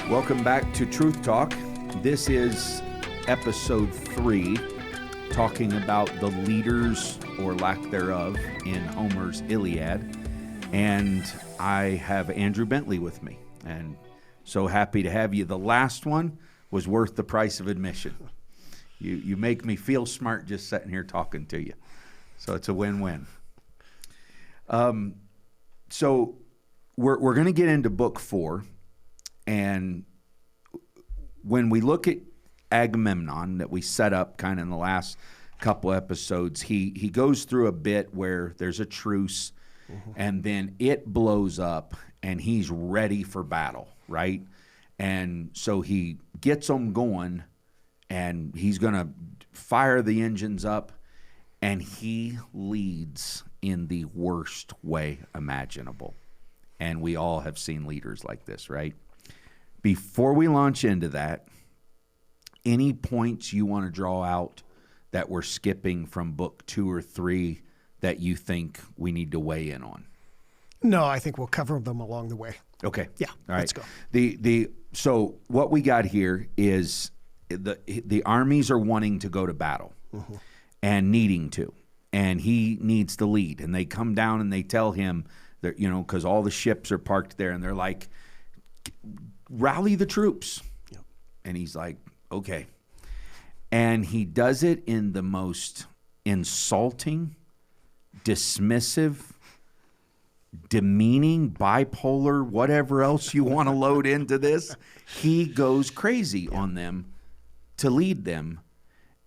Welcome back to Truth Talk. This is episode 3, talking about the leaders or lack thereof in Homer's Iliad. And I have Andrew Bentley with me, and so happy to have you. The last one was worth the price of admission. You make me feel smart just sitting here talking to you. So it's a win-win. So we're going to get into book 4. And when we look at Agamemnon that we set up kind of in the last couple episodes, he goes through a bit where there's a truce, and then it blows up and he's ready for battle, right? And so he gets them going and he's going to fire the engines up, and he leads in the worst way imaginable. And we all have seen leaders like this, right? Before we launch into that, any points you want to draw out that we're skipping from book 2 or 3 that you think we need to weigh in on? No, I think we'll cover them along the way. Okay. Yeah, all right. let's go. So what we got here is the armies are wanting to go to battle and needing to, and he needs to lead. And they come down and they tell him that, because all the ships are parked there, and they're like, rally the troops. Yep. And he's like, okay. And he does it in the most insulting, dismissive, demeaning, bipolar, whatever else you want to load into this. He goes crazy on them to lead them.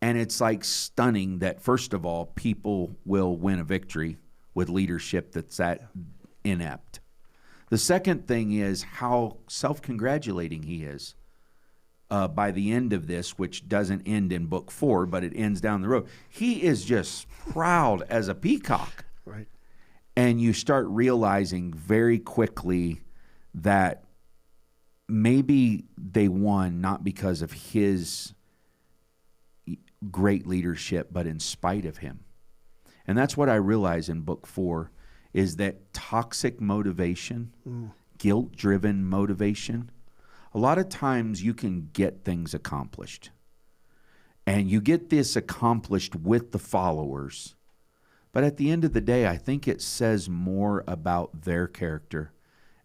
And it's like stunning that, first of all, people will win a victory with leadership that's that inept. The second thing is how self-congratulating he is by the end of this, which doesn't end in book 4, but it ends down the road. He is just proud as a peacock. Right. And you start realizing very quickly that maybe they won not because of his great leadership, but in spite of him. And that's what I realize in book 4. Is that toxic motivation, guilt-driven motivation. A lot of times you can get things accomplished. And you get this accomplished with the followers. But at the end of the day, I think it says more about their character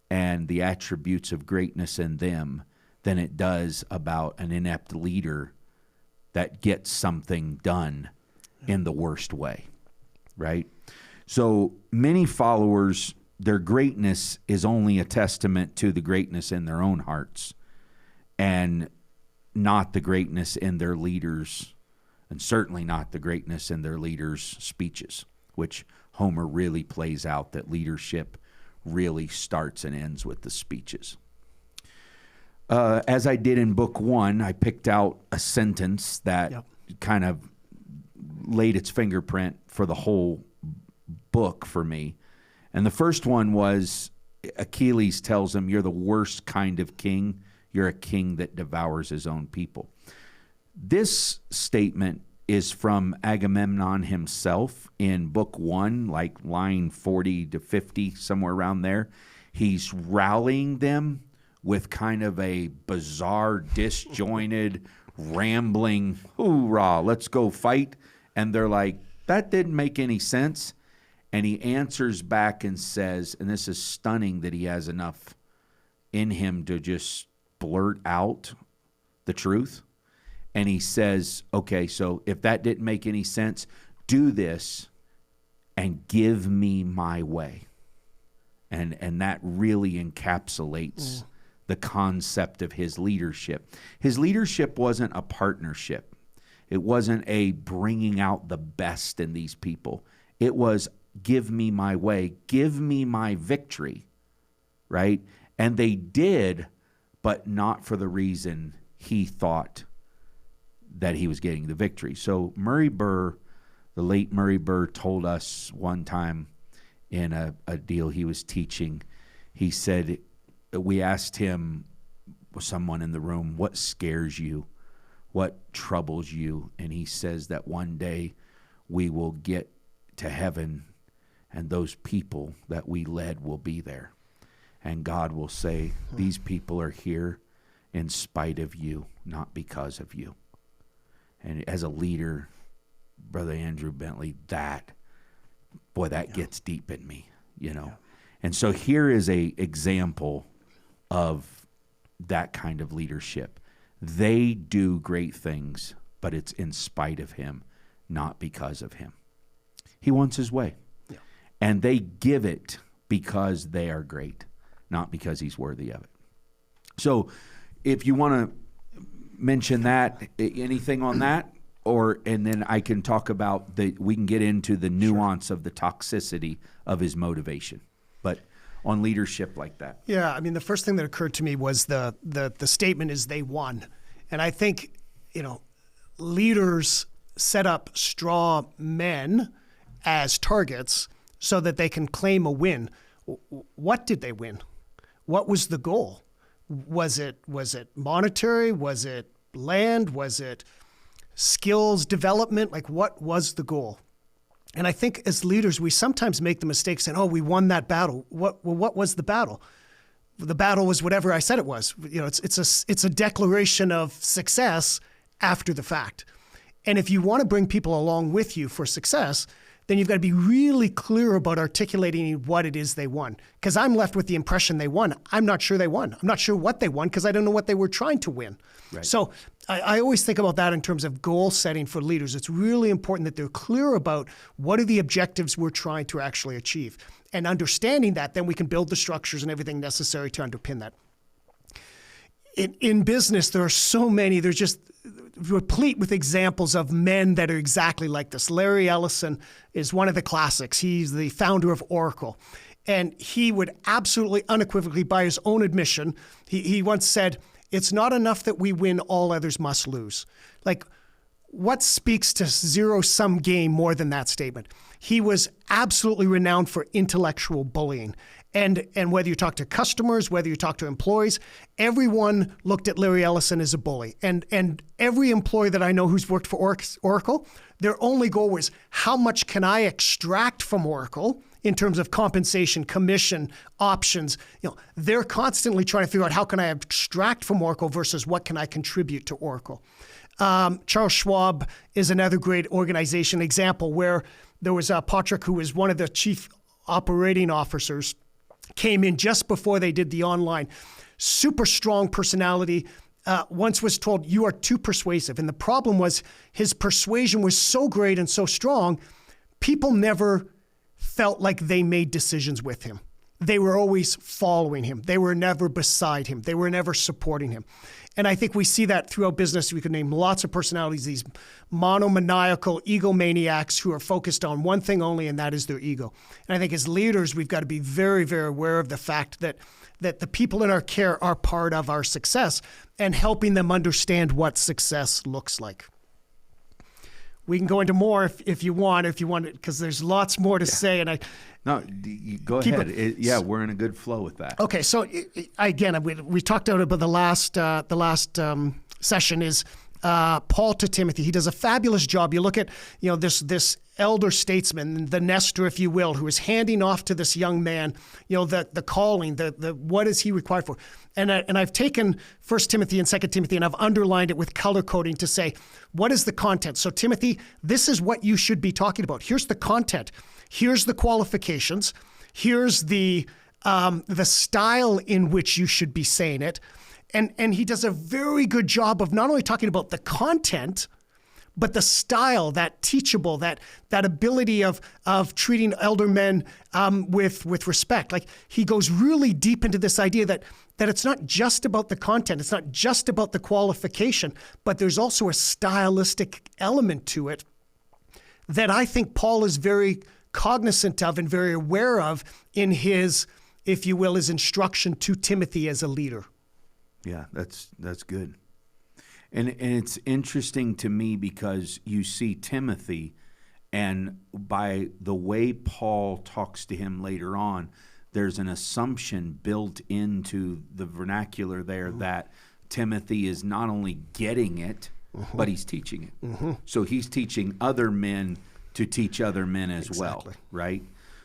and the attributes of greatness in them than it does about an inept leader that gets something done in the worst way, right? So many followers, their greatness is only a testament to the greatness in their own hearts and not the greatness in their leaders, and certainly not the greatness in their leaders' speeches, which Homer really plays out, that leadership really starts and ends with the speeches. As I did in book 1, I picked out a sentence that kind of laid its fingerprint for the whole book for me. And the first one was Achilles tells him, you're the worst kind of king. You're a king that devours his own people. This statement is from Agamemnon himself in book 1, like line 40 to 50, somewhere around there. He's rallying them with kind of a bizarre, disjointed, rambling, hoorah, let's go fight. And they're like, that didn't make any sense. And he answers back and says, and this is stunning that he has enough in him to just blurt out the truth. And he says, okay, so if that didn't make any sense, do this and give me my way. And that really encapsulates the concept of his leadership. His leadership wasn't a partnership. It wasn't a bringing out the best in these people. It was, give me my way, give me my victory, right? And they did, but not for the reason he thought that he was getting the victory. So Murray Burr, the late Murray Burr, told us one time in a deal he was teaching, he said, we asked him, someone in the room, what scares you? What troubles you? And he says that one day we will get to heaven and those people that we led will be there. And God will say, these people are here in spite of you, not because of you. And as a leader, Brother Andrew Bentley, that gets deep in me, you know. Yeah. And so here is a example of that kind of leadership. They do great things, but it's in spite of him, not because of him. He wants his way. Yeah. And they give it because they are great, not because he's worthy of it. So if you want to mention that, anything on that, and then I can talk about we can get into the nuance of the toxicity of his motivation, but on leadership like that. Yeah, I mean, the first thing that occurred to me was the statement is they won. And I think, leaders set up straw men as targets so that they can claim a win. What did they win? What was the goal? Was it monetary? Was it land? Was it skills development? Like, what was the goal? And I think as leaders, we sometimes make the mistake saying, "Oh, we won that battle." What was the battle? The battle was whatever I said it was. It's a declaration of success after the fact. And if you want to bring people along with you for success, then you've got to be really clear about articulating what it is they won. Because I'm left with the impression they won. I'm not sure they won. I'm not sure what they won because I don't know what they were trying to win. Right. So I always think about that in terms of goal setting for leaders. It's really important that they're clear about what are the objectives we're trying to actually achieve. And understanding that, then we can build the structures and everything necessary to underpin that. In business, there are so many, there's just replete with examples of men that are exactly like this. Larry Ellison is one of the classics. He's the founder of Oracle. And he would absolutely unequivocally, by his own admission, he once said, "It's not enough that we win, all others must lose." Like, what speaks to zero-sum game more than that statement? He was absolutely renowned for intellectual bullying. And whether you talk to customers, whether you talk to employees, everyone looked at Larry Ellison as a bully. And every employee that I know who's worked for Oracle, their only goal was, how much can I extract from Oracle in terms of compensation, commission, options? They're constantly trying to figure out how can I extract from Oracle versus what can I contribute to Oracle. Charles Schwab is another great organization example where there was Patrick, who was one of the chief operating officers, came in just before they did the online. Super strong personality. Once was told, "You are too persuasive." And the problem was his persuasion was so great and so strong, people never felt like they made decisions with him. They were always following him. They were never beside him. They were never supporting him. And I think we see that throughout business. We could name lots of personalities, these monomaniacal egomaniacs who are focused on one thing only, and that is their ego. And I think as leaders, we've got to be very, very aware of the fact that the people in our care are part of our success and helping them understand what success looks like. We can go into more if you want, because there's lots more to say. And No, you go ahead. We're in a good flow with that. Okay, so again, we talked about the last session is Paul to Timothy. He does a fabulous job. You look at this elder statesman, the Nestor, if you will, who is handing off to this young man, the calling, the what is he required for? And I've taken 1 Timothy and 2 Timothy and I've underlined it with color coding to say, what is the content? So Timothy, this is what you should be talking about. Here's the content. Here's the qualifications. Here's the style in which you should be saying it. And he does a very good job of not only talking about the content, but the style, that teachable, that ability of treating elder men with respect. Like, he goes really deep into this idea that it's not just about the content, it's not just about the qualification, but there's also a stylistic element to it that I think Paul is very cognizant of and very aware of in his, if you will, his instruction to Timothy as a leader. Yeah, that's good. And it's interesting to me because you see Timothy, and by the way Paul talks to him later on, there's an assumption built into the vernacular there that Timothy is not only getting it, but he's teaching it. So he's teaching other men to teach other men as well, right?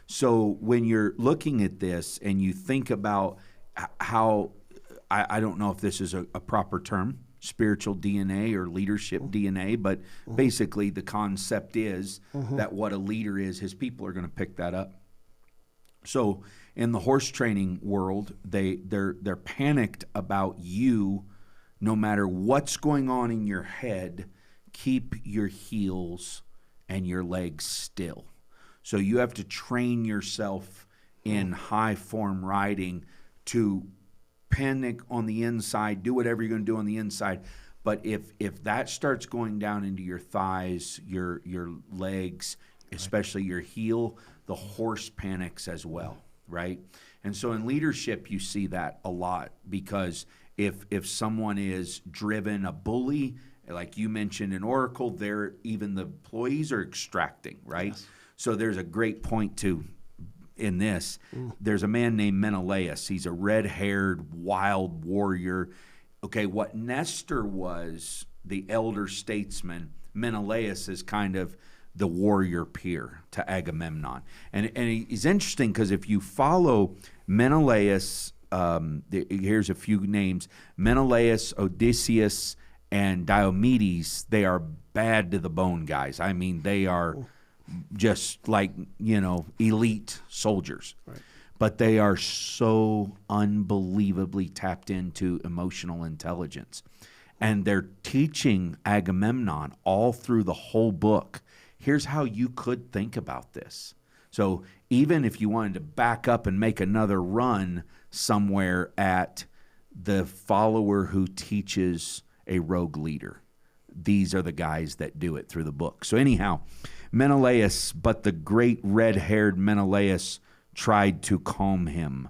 So when you're looking at this and you think about how, I don't know if this is a proper term, spiritual DNA or leadership DNA, but basically the concept is that what a leader is, his people are going to pick that up. So in the horse training world, they're panicked about you. No matter what's going on in your head, keep your heels and your legs still. So you have to train yourself in high form riding to panic on the inside, do whatever you're going to do on the inside. But if that starts going down into your thighs, your legs, especially your heel, the horse panics as well, right? And so in leadership, you see that a lot, because if someone is driven, a bully, like you mentioned in Oracle, even the employees are extracting, right? Yes. So there's a great point in this. There's a man named Menelaus. He's a red-haired, wild warrior. Okay, what Nestor was, the elder statesman, Menelaus is kind of the warrior peer to Agamemnon. And he's interesting because if you follow Menelaus, here's a few names: Menelaus, Odysseus, and Diomedes. They are bad to the bone guys. I mean, they are just like, elite soldiers. Right. But they are so unbelievably tapped into emotional intelligence. And they're teaching Agamemnon all through the whole book. Here's how you could think about this. So even if you wanted to back up and make another run somewhere at the follower who teaches a rogue leader, these are the guys that do it through the book. So anyhow, Menelaus, but the great red-haired Menelaus tried to calm him.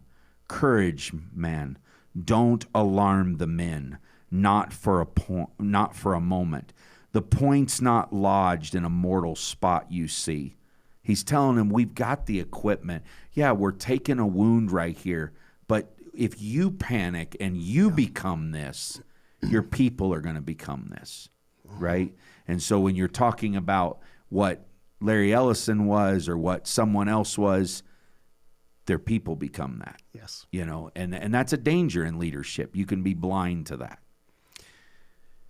Courage, man. Don't alarm the men. Not for a moment. The point's not lodged in a mortal spot, you see. He's telling him, we've got the equipment. Yeah, we're taking a wound right here. But if you panic and you become this, your people are going to become this, right? And so when you're talking about what Larry Ellison was or what someone else was, their people become that. Yes. And that's a danger in leadership. You can be blind to that.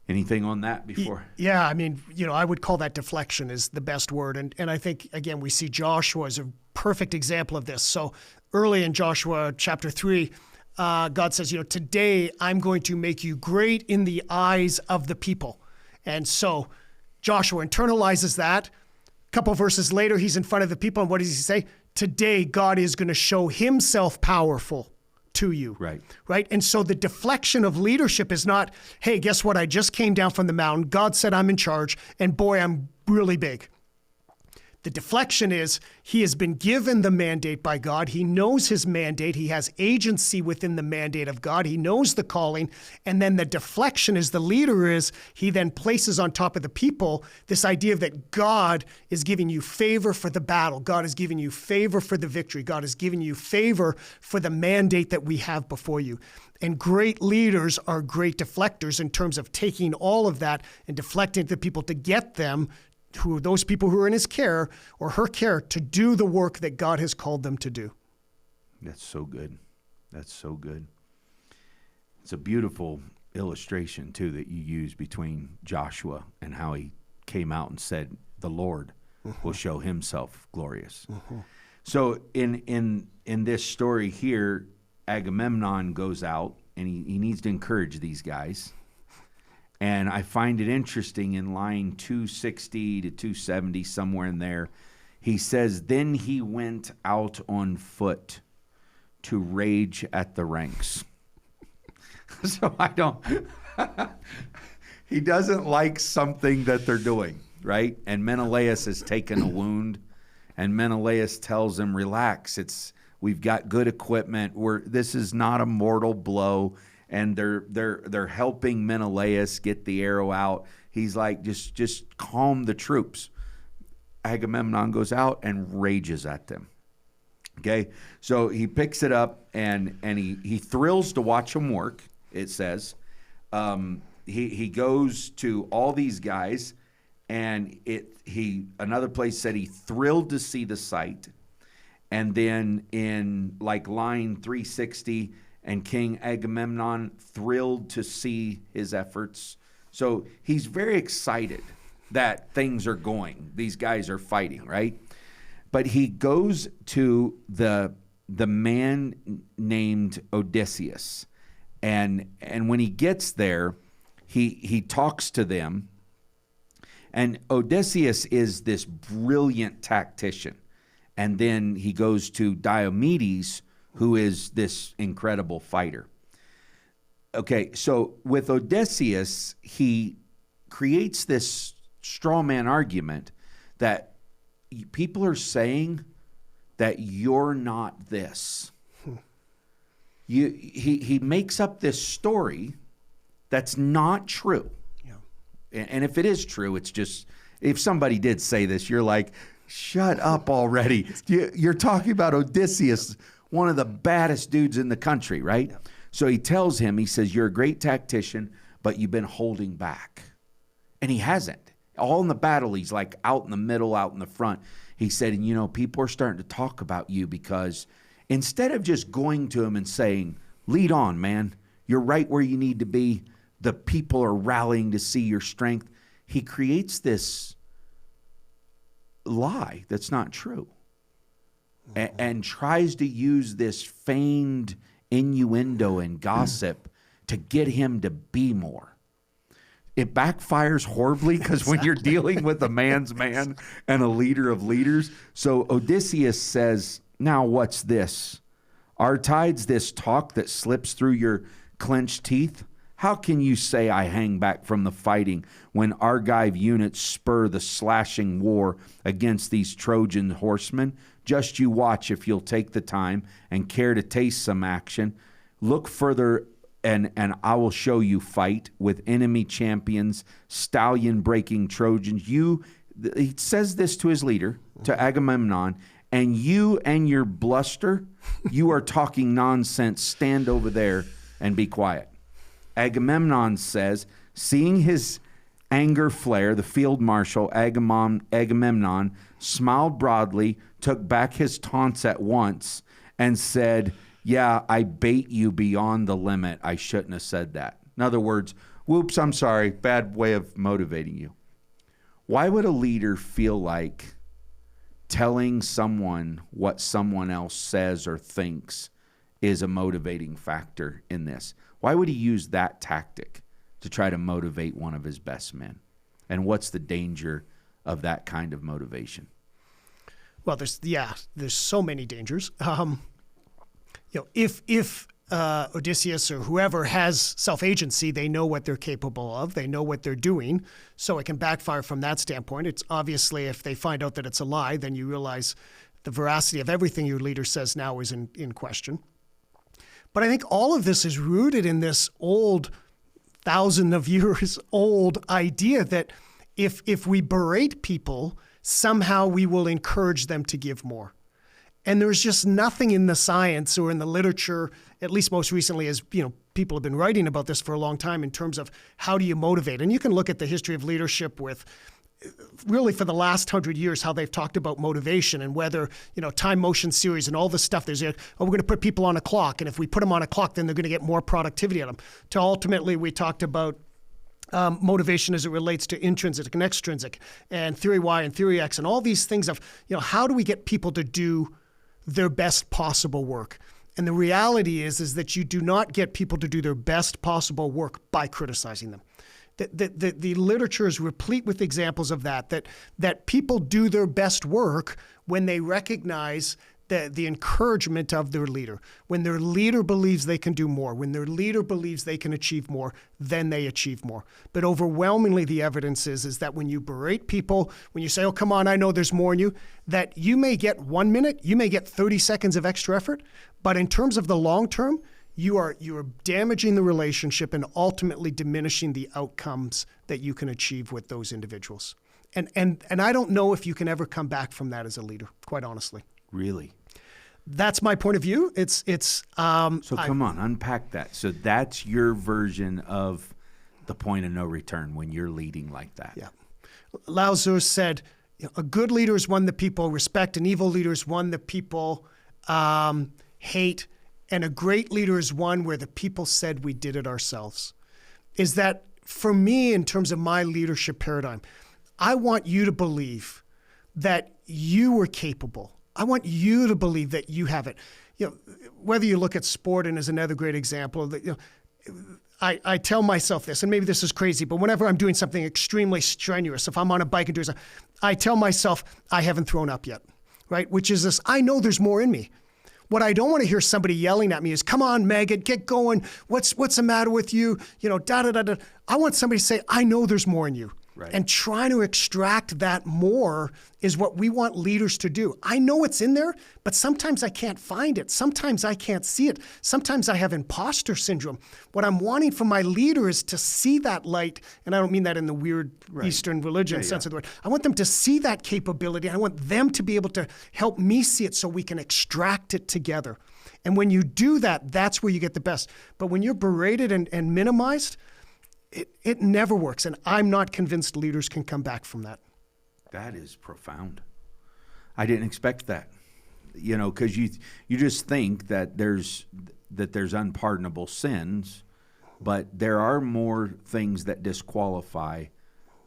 Anything on that before? Yeah, I mean, I would call that deflection is the best word. And I think, again, we see Joshua as a perfect example of this. So early in Joshua chapter 3, God says, today I'm going to make you great in the eyes of the people. And so Joshua internalizes that. A couple verses later, he's in front of the people. And what does he say? Today, God is going to show himself powerful to you. Right. And so the deflection of leadership is not, hey, guess what? I just came down from the mountain. God said I'm in charge. And boy, I'm really big. The deflection is he has been given the mandate by God. He knows his mandate. He has agency within the mandate of God. He knows the calling. And then the deflection is the leader is he then places on top of the people this idea that God is giving you favor for the battle. God is giving you favor for the victory. God is giving you favor for the mandate that we have before you. And great leaders are great deflectors in terms of taking all of that and deflecting the people to get them those people who are in his care or her care to do the work that God has called them to do. That's so good. That's so good. It's a beautiful illustration, too, that you use between Joshua and how he came out and said, the Lord will show himself glorious. So in this story here, Agamemnon goes out and he needs to encourage these guys. And I find it interesting in line 260 to 270, somewhere in there, he says, then he went out on foot to rage at the ranks. So he doesn't like something that they're doing, right? And Menelaus has taken a wound, and Menelaus tells him, relax, we've got good equipment. This is not a mortal blow. And they're helping Menelaus get the arrow out. He's like, just calm the troops. Agamemnon goes out and rages at them. Okay, so he picks it up and he thrills to watch him work. It says he goes to all these guys, and another place said he thrilled to see the sight, and then in like line 360, and King Agamemnon thrilled to see his efforts. So he's very excited that things are going. These guys are fighting, right? But he goes to the man named Odysseus, and when he gets there, he talks to them, and Odysseus is this brilliant tactician, and then he goes to Diomedes, who is this incredible fighter. Okay, so with Odysseus, he creates this straw man argument that people are saying that you're not this. He makes up this story that's not true. Yeah. And if it is true, it's just, if somebody did say this, you're like, shut up already. You're talking about Odysseus, one of the baddest dudes in the country, right? Yeah. So he tells him, he says, you're a great tactician, but you've been holding back. And he hasn't. All in the battle, he's like out in the middle, out in the front. He said, and people are starting to talk about you because instead of just going to him and saying, lead on, man, you're right where you need to be, the people are rallying to see your strength, he creates this lie that's not true, and tries to use this feigned innuendo and gossip to get him to be more. It backfires horribly because when you're dealing with a man's man and a leader of leaders. So Odysseus says, now what's this? Are tides this talk that slips through your clenched teeth? How can you say I hang back from the fighting when Argive units spur the slashing war against these Trojan horsemen? Just you watch if you'll take the time and care to taste some action. Look further and I will show you fight with enemy champions, stallion-breaking Trojans. He says this to his leader, to Agamemnon, and you and your bluster, you are talking nonsense. Stand over there and be quiet. Agamemnon says, seeing his anger flare, the field marshal Agamemnon smiled broadly, took back his taunts at once, and said, yeah, I bait you beyond the limit. I shouldn't have said that. In other words, whoops, I'm sorry, bad way of motivating you. Why would a leader feel like telling someone what someone else says or thinks is a motivating factor in this? Why would he use that tactic to try to motivate one of his best men? And what's the danger of that kind of motivation? Well, there's so many dangers. If Odysseus or whoever has self-agency, they know what they're capable of, they know what they're doing, so it can backfire from that standpoint. It's obviously, if they find out that it's a lie, then you realize the veracity of everything your leader says now is in question. But I think all of this is rooted in this old, thousand of years old idea that if we berate people, somehow we will encourage them to give more. And there's just nothing in the science or in the literature, at least most recently, as people have been writing about this for a long time in terms of how do you motivate. And you can look at the history of leadership with really for the last 100 years, how they've talked about motivation and whether, time motion series and all this stuff. We're going to put people on a clock. And if we put them on a clock, then they're going to get more productivity out of them. To ultimately, we talked about motivation as it relates to intrinsic and extrinsic and theory Y and theory X and all these things of, how do we get people to do their best possible work? And the reality is that you do not get people to do their best possible work by criticizing them. The literature is replete with examples of that people do their best work when they recognize the encouragement of their leader. When their leader believes they can do more, when their leader believes they can achieve more, then they achieve more. But overwhelmingly, the evidence is that when you berate people, when you say, oh, come on, I know there's more in you, that you may get 1 minute, you may get 30 seconds of extra effort, but in terms of the long term, you are damaging the relationship and ultimately diminishing the outcomes that you can achieve with those individuals. And I don't know if you can ever come back from that as a leader, quite honestly. Really? that's my point of view. So come on, unpack that. So that's your version of the point of no return when you're leading like that. Yeah. Lao Tzu said, a good leader is one that people respect, an evil leader is one that people hate, and a great leader is one where the people said we did it ourselves. Is that, for me, in terms of my leadership paradigm, I want you to believe that you are capable. I want you to believe that you have it. Whether you look at sport, and as another great example, that I tell myself this, and maybe this is crazy, but whenever I'm doing something extremely strenuous, if I'm on a bike and doing something, I tell myself I haven't thrown up yet, right? Which is this, I know there's more in me. What I don't want to hear somebody yelling at me is, come on, Megan, get going. What's the matter with you? Da-da-da-da. I want somebody to say, I know there's more in you. Right. And trying to extract that more is what we want leaders to do. I know it's in there, but sometimes I can't find it. Sometimes I can't see it. Sometimes I have imposter syndrome. What I'm wanting from my leader is to see that light, and I don't mean that in the weird Eastern religion sense of the word. I want them to see that capability. I want them to be able to help me see it so we can extract it together. And when you do that, that's where you get the best. But when you're berated and minimized, it never works, and I'm not convinced leaders can come back from that. That is profound. I didn't expect that, because you just think that there's unpardonable sins, but there are more things that disqualify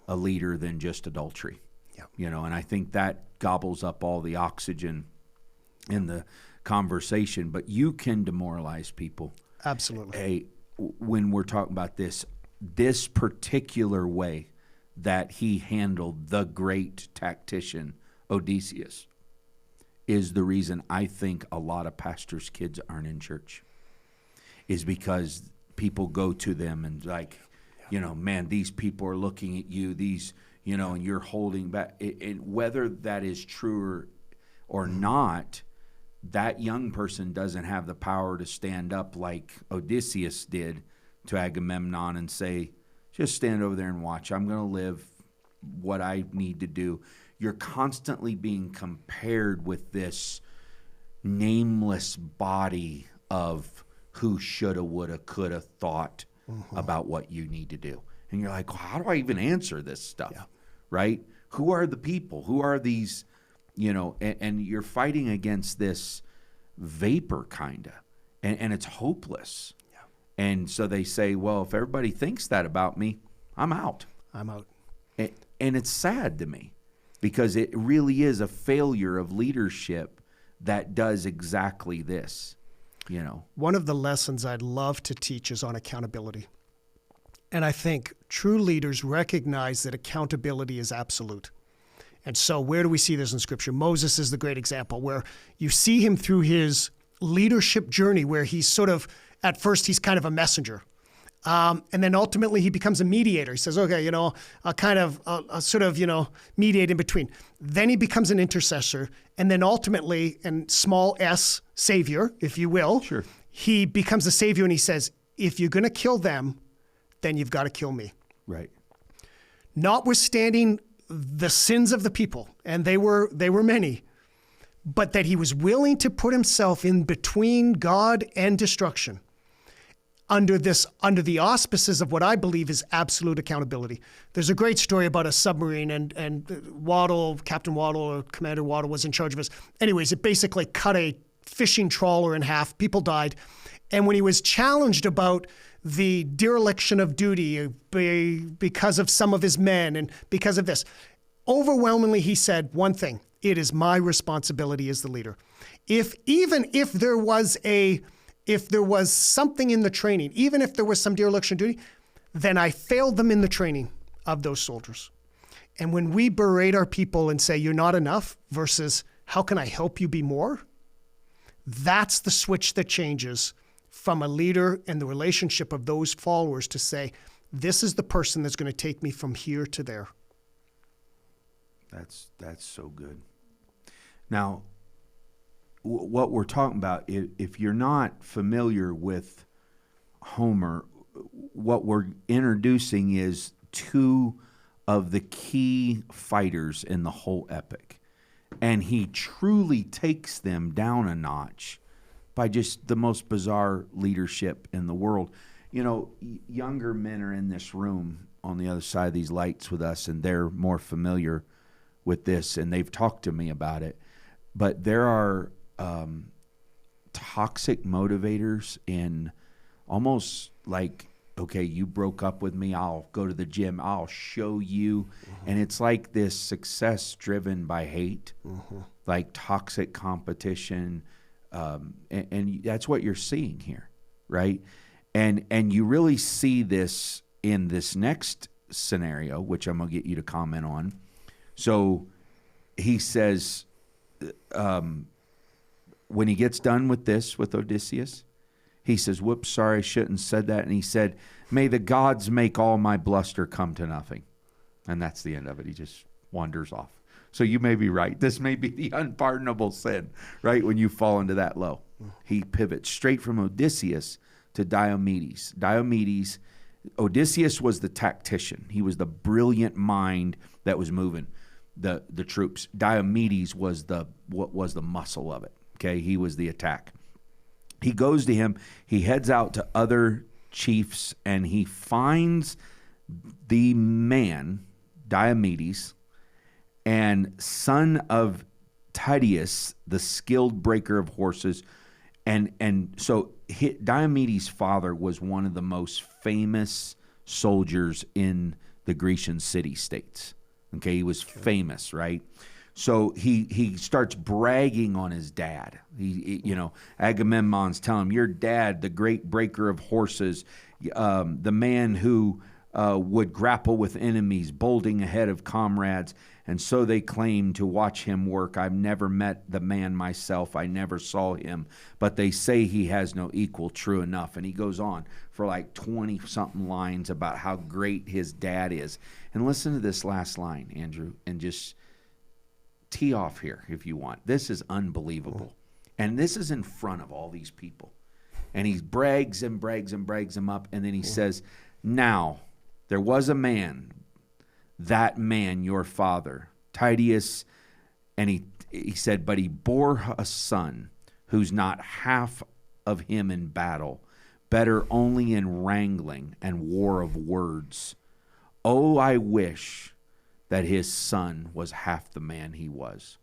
a leader than just adultery. Yeah. And I think that gobbles up all the oxygen in the conversation. But you can demoralize people. Absolutely. When we're talking about this particular way that he handled the great tactician Odysseus is the reason I think a lot of pastors' kids aren't in church, is because people go to them and like, man, these people are looking at you, and you're holding back. And whether that is true or not, that young person doesn't have the power to stand up like Odysseus did to Agamemnon and say, just stand over there and watch. I'm going to live what I need to do. You're constantly being compared with this nameless body of who shoulda, woulda, coulda thought about what you need to do. And you're like, well, how do I even answer this stuff? Yeah. Right? Who are the people? Who are these, and you're fighting against this vapor kind of, and it's hopeless. And so they say, well, if everybody thinks that about me, I'm out. I'm out. And it's sad to me because it really is a failure of leadership that does exactly this, One of the lessons I'd love to teach is on accountability. And I think true leaders recognize that accountability is absolute. And so where do we see this in Scripture? Moses is the great example where you see him through his leadership journey where he's sort of, at first, he's kind of a messenger. And then ultimately he becomes a mediator. He says, okay, I'll sort of mediate in between. Then he becomes an intercessor. And then ultimately, and small s, savior, if you will, sure, he becomes a savior and he says, if you're going to kill them, then you've got to kill me. Right. Notwithstanding the sins of the people, and they were many, but that he was willing to put himself in between God and destruction under the auspices of what I believe is absolute accountability. There's a great story about a submarine and Captain Waddle or Commander Waddle was in charge of us. Anyways, it basically cut a fishing trawler in half. People died. And when he was challenged about the dereliction of duty because of some of his men and because of this, overwhelmingly he said one thing: it is my responsibility as the leader. If there was something in the training, even if there was some dereliction of duty, then I failed them in the training of those soldiers. And when we berate our people and say, you're not enough, versus how can I help you be more? That's the switch that changes from a leader and the relationship of those followers to say, this is the person that's going to take me from here to there. That's so good. Now, what we're talking about, if you're not familiar with Homer, what we're introducing is two of the key fighters in the whole epic. And he truly takes them down a notch by just the most bizarre leadership in the world. You know, younger men are in this room on the other side of these lights with us, and they're more familiar with this, and they've talked to me about it. But there are toxic motivators in almost like, okay, you broke up with me, I'll go to the gym, I'll show you. And it's like this success driven by hate, like toxic competition. And that's what you're seeing here, right? And you really see this in this next scenario, which I'm going to get you to comment on. So he says, when he gets done with this, with Odysseus, he says, whoops, sorry, I shouldn't have said that. And he said, may the gods make all my bluster come to nothing. And that's the end of it. He just wanders off. So you may be right. This may be the unpardonable sin, right? When you fall into that low. He pivots straight from Odysseus to Diomedes. Odysseus was the tactician. He was the brilliant mind that was moving the troops. Diomedes was what was the muscle of it. Okay, he was the attack. He goes to him. He heads out to other chiefs, and he finds the man, Diomedes, and son of Tydeus, the skilled breaker of horses. And so Diomedes' father was one of the most famous soldiers in the Grecian city-states. Okay, he was famous, right? So he starts bragging on his dad. Agamemnon's telling him, your dad, the great breaker of horses, the man who would grapple with enemies, bolting ahead of comrades. And so they claim to watch him work. I've never met the man myself. I never saw him. But they say he has no equal, true enough. And he goes on for like 20-something lines about how great his dad is. And listen to this last line, Andrew, and just tee off here if you want. This is unbelievable. And this is in front of all these people. And he brags and brags and brags them up. And then he says, now, there was a man, that man, your father, Tydeus, and he said, but he bore a son who's not half of him in battle, better only in wrangling and war of words. Oh, I wish that his son was half the man he was.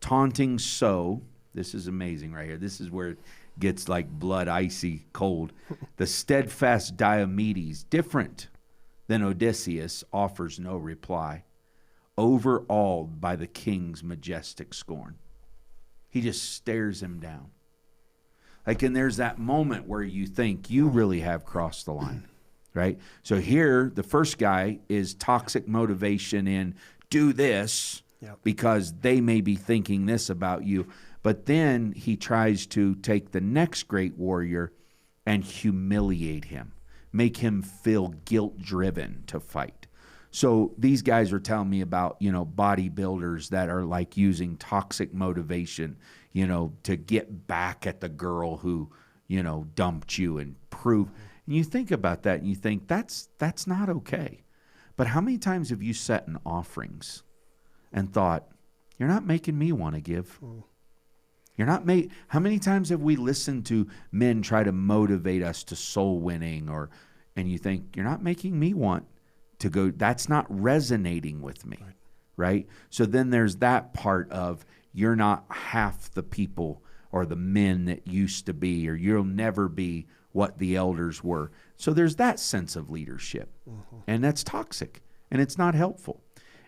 Taunting so, this is amazing right here. This is where it gets like blood icy cold. The steadfast Diomedes, different than Odysseus, offers no reply, overawed by the king's majestic scorn. He just stares him down. And there's that moment where you think you really have crossed the line, right? So here, the first guy is toxic motivation in do this because they may be thinking this about you. But then he tries to take the next great warrior and humiliate him, make him feel guilt-driven to fight. So these guys are telling me about, bodybuilders that are like using toxic motivation, to get back at the girl who, dumped you and prove. And you think about that and you think that's not okay. But how many times have you sat in offerings and thought, you're not making me want to give? How many times have we listened to men try to motivate us to soul winning and you think, you're not making me want to go, that's not resonating with me, right? So then there's that part of you're not half the people or the men that used to be, or you'll never be what the elders were. So there's that sense of leadership, and that's toxic, and it's not helpful.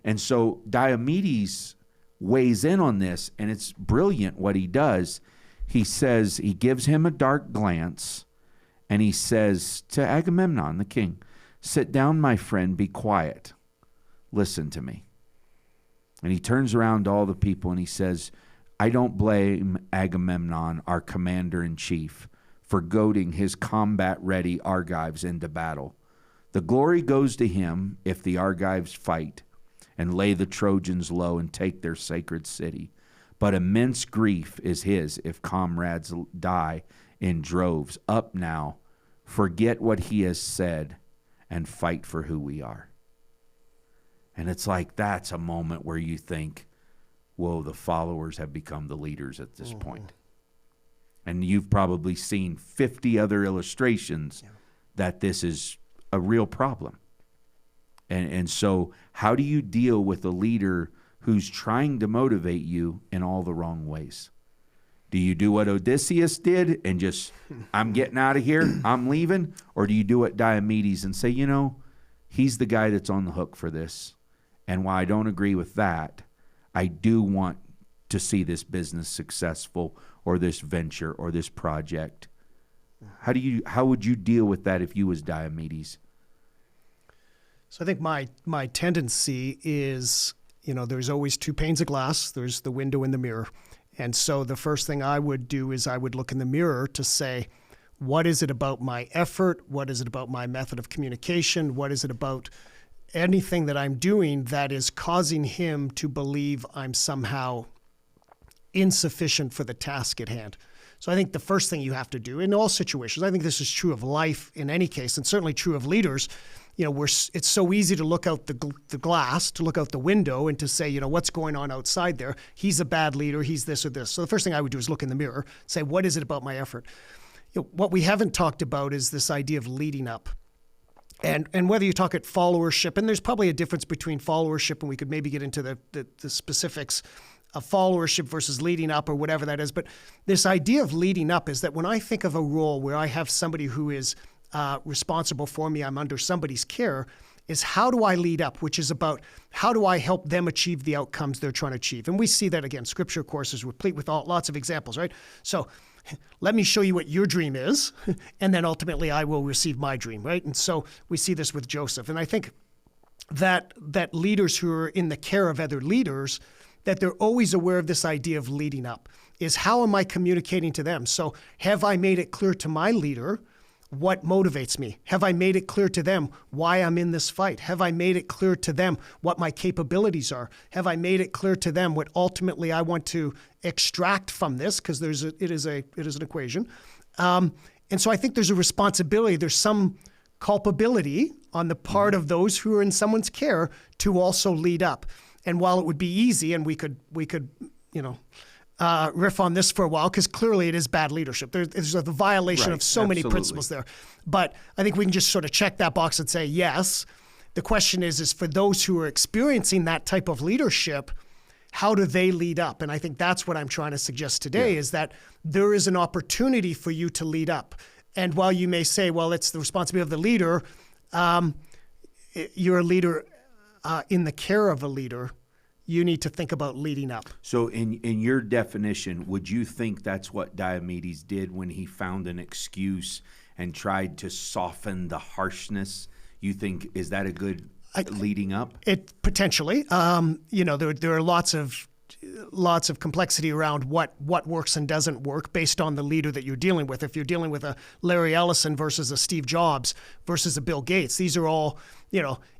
And so Diomedes weighs in on this, and it's brilliant what he does. He says, he gives him a dark glance, and he says to Agamemnon, the king, sit down, my friend, be quiet. Listen to me. And he turns around to all the people and he says, I don't blame Agamemnon, our commander-in-chief, for goading his combat-ready Argives into battle. The glory goes to him if the Argives fight and lay the Trojans low and take their sacred city. But immense grief is his if comrades die in droves. Up now, forget what he has said, and fight for who we are. And it's like, that's a moment where you think, whoa, the followers have become the leaders at this point. And you've probably seen 50 other illustrations that this is a real problem. And so how do you deal with a leader who's trying to motivate you in all the wrong ways? Do you do what Odysseus did and just, I'm getting out of here, I'm leaving? Or do you do what Diomedes and say, he's the guy that's on the hook for this. And while I don't agree with that, I do want to see this business successful, or this venture, or this project. How would you deal with that if you was Diomedes? So I think my tendency is, there's always two panes of glass. There's the window and the mirror. And so the first thing I would do is I would look in the mirror to say, what is it about my effort? What is it about my method of communication? What is it about anything that I'm doing that is causing him to believe I'm somehow insufficient for the task at hand? So I think the first thing you have to do in all situations, I think this is true of life in any case, and certainly true of leaders, it's so easy to look out the glass, to look out the window and to say, what's going on outside there? He's a bad leader. He's this or this. So the first thing I would do is look in the mirror, say, what is it about my effort? What we haven't talked about is this idea of leading up. And whether you talk at followership, and there's probably a difference between followership, and we could maybe get into the specifics of followership versus leading up or whatever that is. But this idea of leading up is that when I think of a role where I have somebody who is responsible for me, I'm under somebody's care, is how do I lead up, which is about how do I help them achieve the outcomes they're trying to achieve. And we see that, again, Scripture, of course, is replete with lots of examples, right? So let me show you what your dream is, and then ultimately I will receive my dream, right? And so we see this with Joseph. And I think that leaders who are in the care of other leaders, that they're always aware of this idea of leading up, is how am I communicating to them? So have I made it clear to my leader what motivates me? Have I made it clear to them why I'm in this fight? Have I made it clear to them what my capabilities are? Have I made it clear to them what ultimately I want to extract from this? Because it is an equation. And so I think there's a responsibility. There's some culpability on the part of those who are in someone's care to also lead up. And while it would be easy, and we could riff on this for a while, because clearly it is bad leadership. There's the violation of so many principles there. But I think we can just sort of check that box and say, yes. The question is for those who are experiencing that type of leadership, how do they lead up? And I think that's what I'm trying to suggest today, is that there is an opportunity for you to lead up. And while you may say, well, it's the responsibility of the leader, you're a leader in the care of a leader. You need to think about leading up. So in your definition, would you think that's what Diomedes did when he found an excuse and tried to soften the harshness? You think, is that a good leading up? It potentially. There are lots of complexity around what works and doesn't work based on the leader that you're dealing with. If you're dealing with a Larry Ellison versus a Steve Jobs versus a Bill Gates, these are all,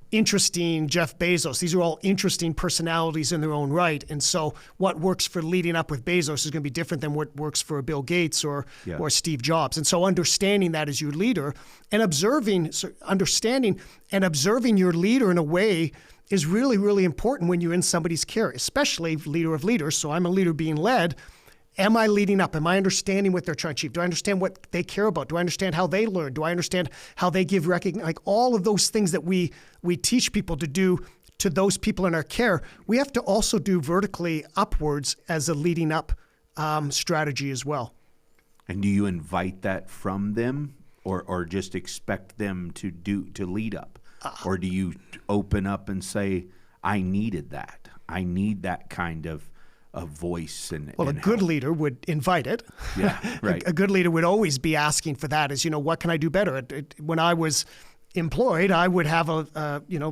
interesting Jeff Bezos. These are all interesting personalities in their own right. And so what works for leading up with Bezos is going to be different than what works for Bill Gates or Steve Jobs. And so understanding that as your leader and understanding and observing your leader in a way is really, really important when you're in somebody's care, especially leader of leaders. So I'm a leader being led. Am I leading up? Am I understanding what they're trying to achieve? Do I understand what they care about? Do I understand how they learn? Do I understand how they give recognition? Like all of those things that we teach people to do to those people in our care, we have to also do vertically upwards as a leading up strategy as well. And do you invite that from them or just expect them to lead up? Or do you open up and say, I needed that. I need that kind of a voice and a good leader would invite it. Yeah, right. A good leader would always be asking for that. Is what can I do better? When I was employed, I would have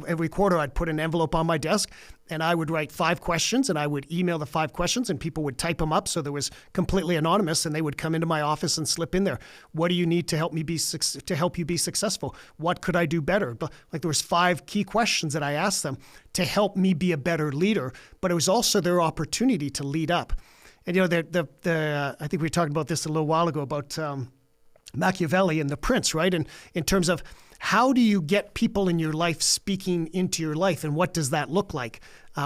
every quarter I'd put an envelope on my desk and I would write 5 questions and I would email the 5 questions and people would type them up so there was completely anonymous and they would come into my office and slip in there. What do you need to help you be successful? What could I do better? Like there was 5 key questions that I asked them to help me be a better leader, but it was also their opportunity to lead up. And I think we talked about this a little while ago about Machiavelli and the Prince, right? And in terms of how do you get people in your life speaking into your life, and what does that look like?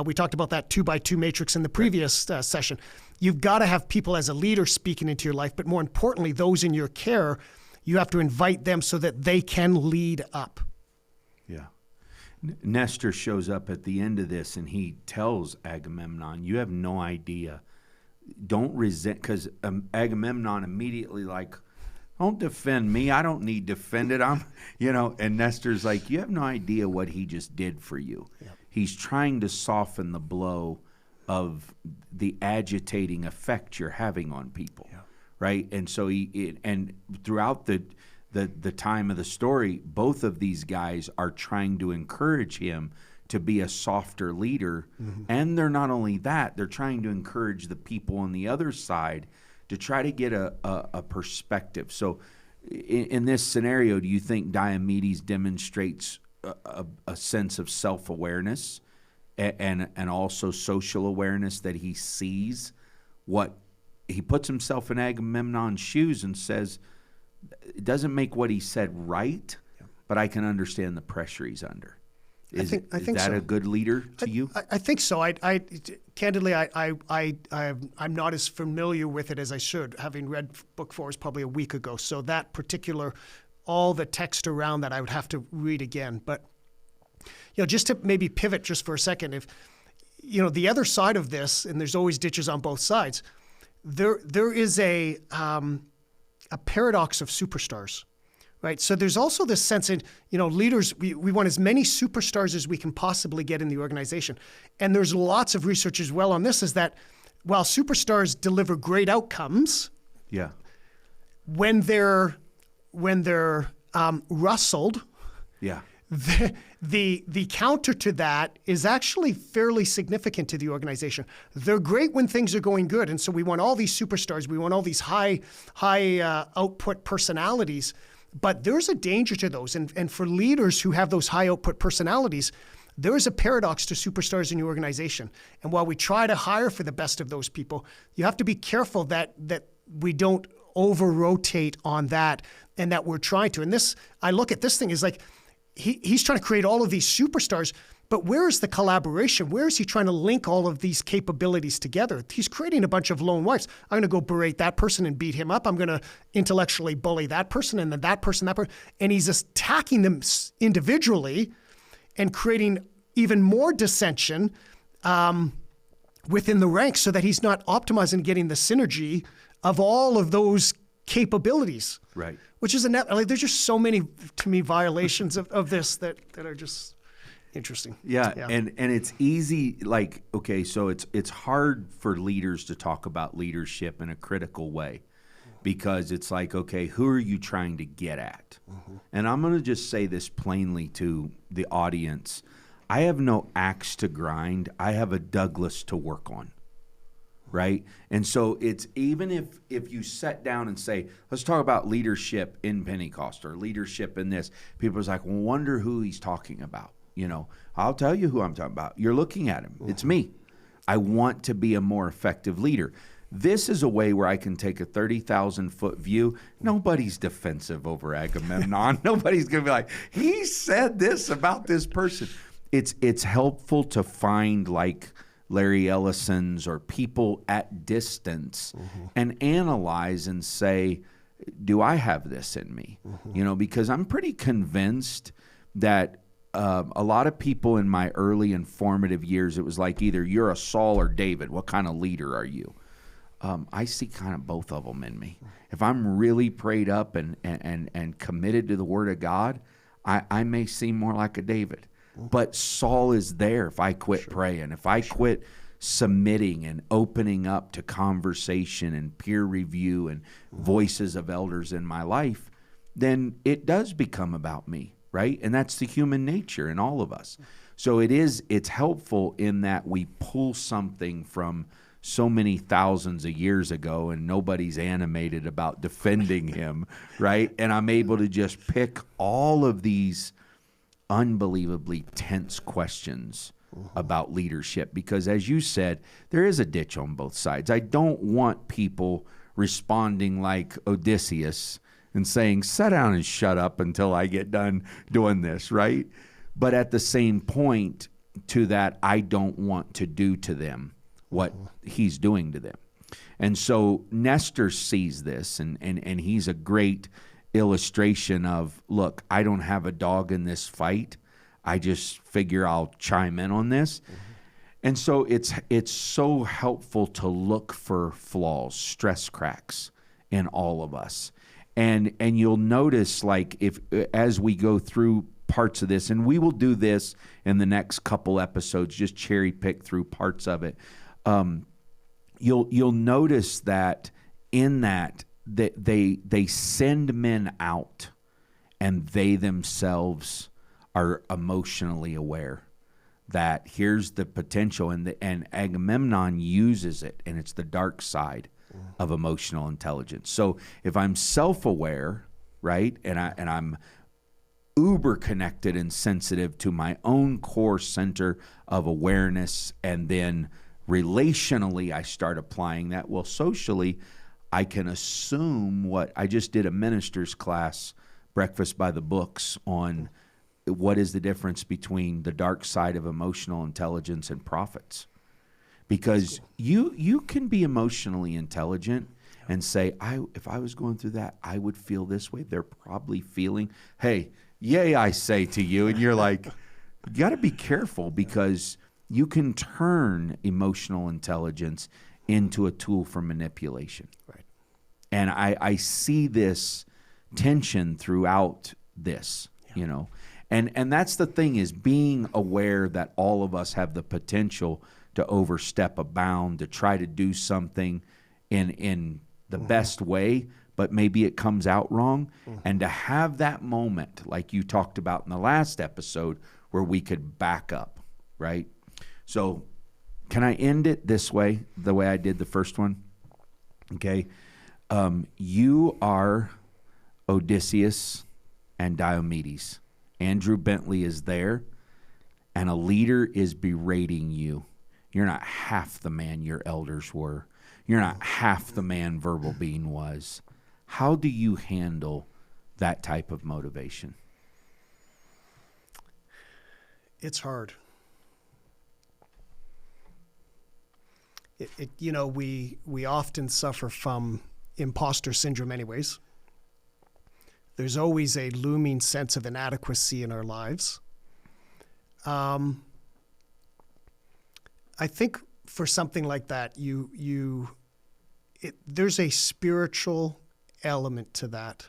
We talked about that 2x2 matrix in the previous session. You've got to have people as a leader speaking into your life, but more importantly, those in your care, you have to invite them so that they can lead up. Yeah. Nestor shows up at the end of this and he tells Agamemnon, you have no idea. Don't resent, because Agamemnon immediately like, don't defend me. I don't need defended. And Nestor's like, you have no idea what he just did for you. Yep. He's trying to soften the blow of the agitating effect you're having on people. Yeah. Right. And so and throughout the time of the story, both of these guys are trying to encourage him to be a softer leader. Mm-hmm. And they're not only that, they're trying to encourage the people on the other side to try to get a perspective. So in this scenario, do you think Diomedes demonstrates a sense of self-awareness and also social awareness, that he sees what he puts himself in Agamemnon's shoes and says, it doesn't make what he said right, but I can understand the pressure he's under. Is that so. A good leader to you? I think so. Candidly, I'm not as familiar with it as I should, having read book 4 is probably a week ago. So that particular, all the text around that I would have to read again. But, just to maybe pivot just for a second, if, the other side of this, and there's always ditches on both sides, there is a paradox of superstars. Right. So there's also this sense in, leaders, we want as many superstars as we can possibly get in the organization. And there's lots of research as well on this, is that while superstars deliver great outcomes, yeah, when they're rustled, yeah, the counter to that is actually fairly significant to the organization. They're great when things are going good. And so we want all these superstars. We want all these high output personalities. But there's a danger to those. And for leaders who have those high output personalities, there is a paradox to superstars in your organization. And while we try to hire for the best of those people, you have to be careful that we don't over-rotate on that, and that we're trying to. And this, I look at this thing as like, he's trying to create all of these superstars, but where is the collaboration? Where is he trying to link all of these capabilities together? He's creating a bunch of lone wolves. I'm going to go berate that person and beat him up. I'm going to intellectually bully that person, and then that person. And he's attacking them individually and creating even more dissension within the ranks, so that he's not optimizing and getting the synergy of all of those capabilities. Right. Which is there's just so many, to me, violations of this that are just interesting. Yeah. And it's easy, like, okay, so it's hard for leaders to talk about leadership in a critical way, because it's like, okay, who are you trying to get at? Mm-hmm. And I'm going to just say this plainly to the audience. I have no axe to grind. I have a Douglas to work on. Right? And so it's, even if you sit down and say, let's talk about leadership in Pentecost or leadership in this, people are like, well, wonder who he's talking about. I'll tell you who I'm talking about. You're looking at him. Mm-hmm. It's me. I want to be a more effective leader. This is a way where I can take a 30,000-foot view. Nobody's defensive over Agamemnon. Nobody's going to be like, he said this about this person. It's helpful to find like Larry Ellison's or people at distance, mm-hmm. and analyze and say, do I have this in me? Mm-hmm. Because I'm pretty convinced that a lot of people in my early and formative years, it was like either you're a Saul or David. What kind of leader are you? I see kind of both of them in me. If I'm really prayed up and committed to the Word of God, I may seem more like a David. But Saul is there if I quit praying, if I quit submitting and opening up to conversation and peer review and voices of elders in my life, then it does become about me, right? And that's the human nature in all of us. So it's helpful in that we pull something from so many thousands of years ago and nobody's animated about defending him, right? And I'm able to just pick all of these unbelievably tense questions about leadership, because as you said, there is a ditch on both sides. I don't want people responding like Odysseus and saying, sit down and shut up until I get done doing this, right? But at the same point to that, I don't want to do to them what he's doing to them. And so Nestor sees this, and he's a great illustration of, look, I don't have a dog in this fight. I just figure I'll chime in on this. And so it's so helpful to look for flaws, stress cracks in all of us. And you'll notice, like, if as we go through parts of this, and we will do this in the next couple episodes, just cherry pick through parts of it. You'll notice that in that they send men out, and they themselves are emotionally aware that here's the potential, and Agamemnon uses it, and it's the dark side of emotional intelligence. So if I'm self-aware, right, and I'm uber connected and sensitive to my own core center of awareness, and then relationally I start applying that, well, socially I can assume what I just did a minister's class, Breakfast by the Books, on what is the difference between the dark side of emotional intelligence and prophets. Because you can be emotionally intelligent and say, if I was going through that, I would feel this way. They're probably feeling, hey, yay, I say to you. And you're like, you got to be careful, because you can turn emotional intelligence into a tool for manipulation. Right. And I see this tension throughout this, you know. And that's the thing, is being aware that all of us have the potential to overstep a bound, to try to do something in the best way, but maybe it comes out wrong. And to have that moment, like you talked about in the last episode, where we could back up, right? So can I end it this way, the way I did the first one? Okay. You are Odysseus and Diomedes. Andrew Bentley is there, and a leader is berating you. You're not half the man your elders were. You're not half the man Verbal Being was. How do you handle that type of motivation? It's hard. We often suffer from imposter syndrome anyways. There's always a looming sense of inadequacy in our lives. I think for something like that, there's a spiritual element to that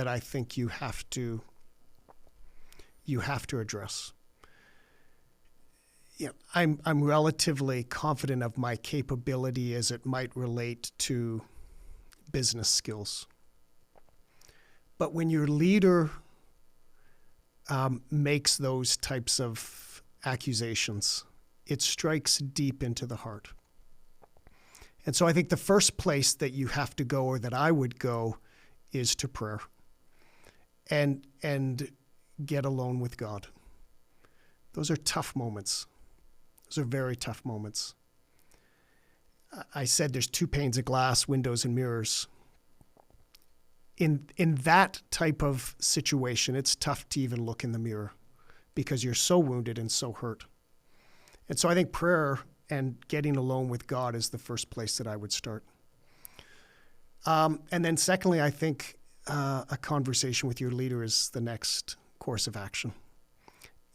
I think you have to address. Yeah, I'm relatively confident of my capability as it might relate to business skills. But when your leader makes those types of accusations, it strikes deep into the heart. And so I think the first place that you have to go, or that I would go, is to prayer and get alone with God. Those are tough moments. Those are very tough moments. I said there's two panes of glass, windows and mirrors. In that type of situation, it's tough to even look in the mirror, because you're so wounded and so hurt. And so I think prayer and getting alone with God is the first place that I would start. And then secondly, I think a conversation with your leader is the next course of action,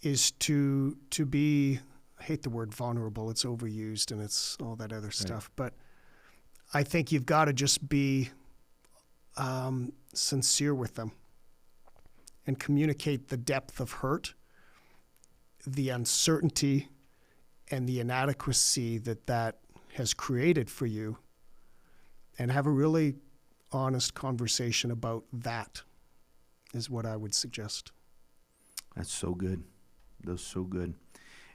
is to be, I hate the word vulnerable, it's overused and it's all that other stuff, but I think you've got to just be sincere with them and communicate the depth of hurt, the uncertainty, and the inadequacy that has created for you, and have a really honest conversation about that is what I would suggest. That's so good. That's so good.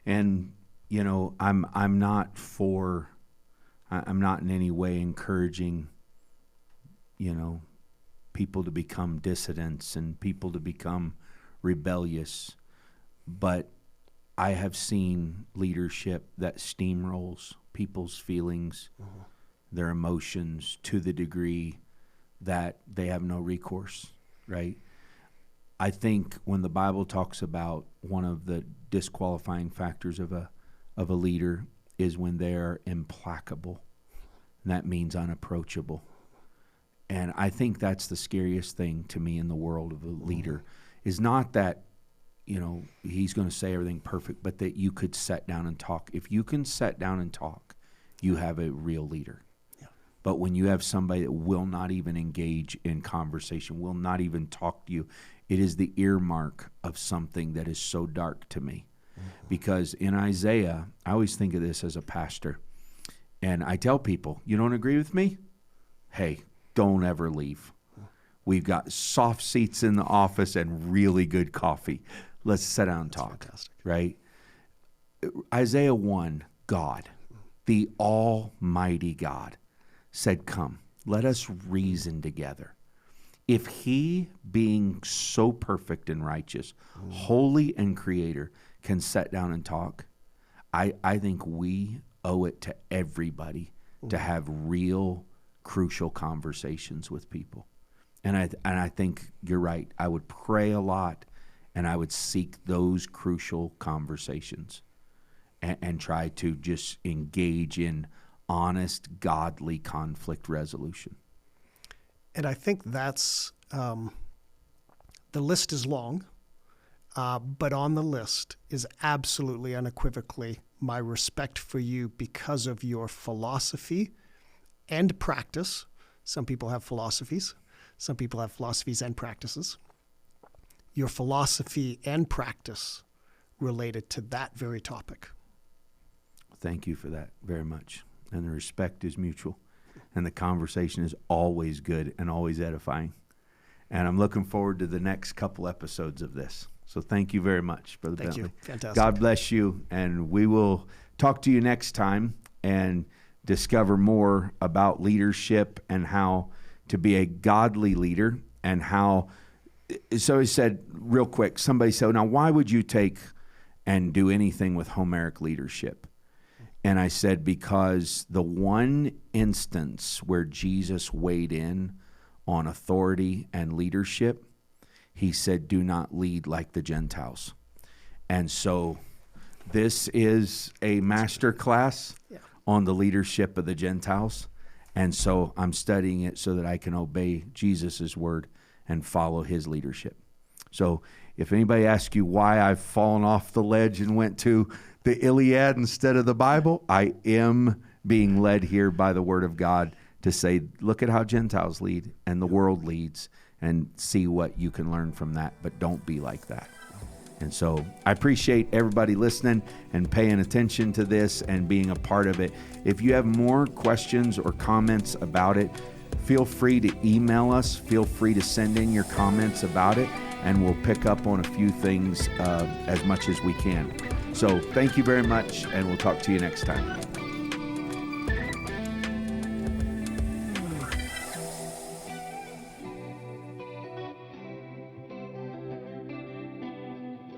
And, you know, I'm not in any way encouraging, you know, people to become dissidents and people to become rebellious. But I have seen leadership that steamrolls people's feelings, their emotions, to the degree that they have no recourse, right? I think when the Bible talks about one of the disqualifying factors of a leader is when they're implacable. And that means unapproachable. And I think that's the scariest thing to me in the world of a leader, is not that, he's going to say everything perfect, but that you could sit down and talk. If you can sit down and talk, you have a real leader. Yeah. But when you have somebody that will not even engage in conversation, will not even talk to you, it is the earmark of something that is so dark to me. Mm-hmm. Because in Isaiah, I always think of this as a pastor. And I tell people, you don't agree with me? Hey, don't ever leave. We've got soft seats in the office and really good coffee. Let's sit down and talk. Fantastic. Right? Isaiah 1, God, the Almighty God, said, come, let us reason together. If he, being so perfect and righteous, holy and creator, can sit down and talk, I think we owe it to everybody to have real, crucial conversations with people. And I think you're right. I would pray a lot, and I would seek those crucial conversations and try to just engage in honest, godly conflict resolution. And I think that's, the list is long, but on the list is absolutely unequivocally my respect for you because of your philosophy and practice. Some people have philosophies. Some people have philosophies and practices. Your philosophy and practice related to that very topic. Thank you for that very much. And the respect is mutual. And the conversation is always good and always edifying. And I'm looking forward to the next couple episodes of this. So thank you very much, Brother Bentley. Thank you. Fantastic. God bless you. And we will talk to you next time and discover more about leadership and how to be a godly leader and how. So he said, real quick, somebody said, now why would you take and do anything with Homeric leadership? And I said, because the one instance where Jesus weighed in on authority and leadership, he said, do not lead like the Gentiles. And so this is a master class on the leadership of the Gentiles. And so I'm studying it so that I can obey Jesus's word and follow his leadership. So if anybody asks you why I've fallen off the ledge and went to the Iliad instead of the Bible, I am being led here by the word of God to say, look at how Gentiles lead and the world leads and see what you can learn from that, but don't be like that. And so I appreciate everybody listening and paying attention to this and being a part of it. If you have more questions or comments about it, feel free to email us. Feel free to send in your comments about it, and we'll pick up on a few things as much as we can. So thank you very much, and we'll talk to you next time.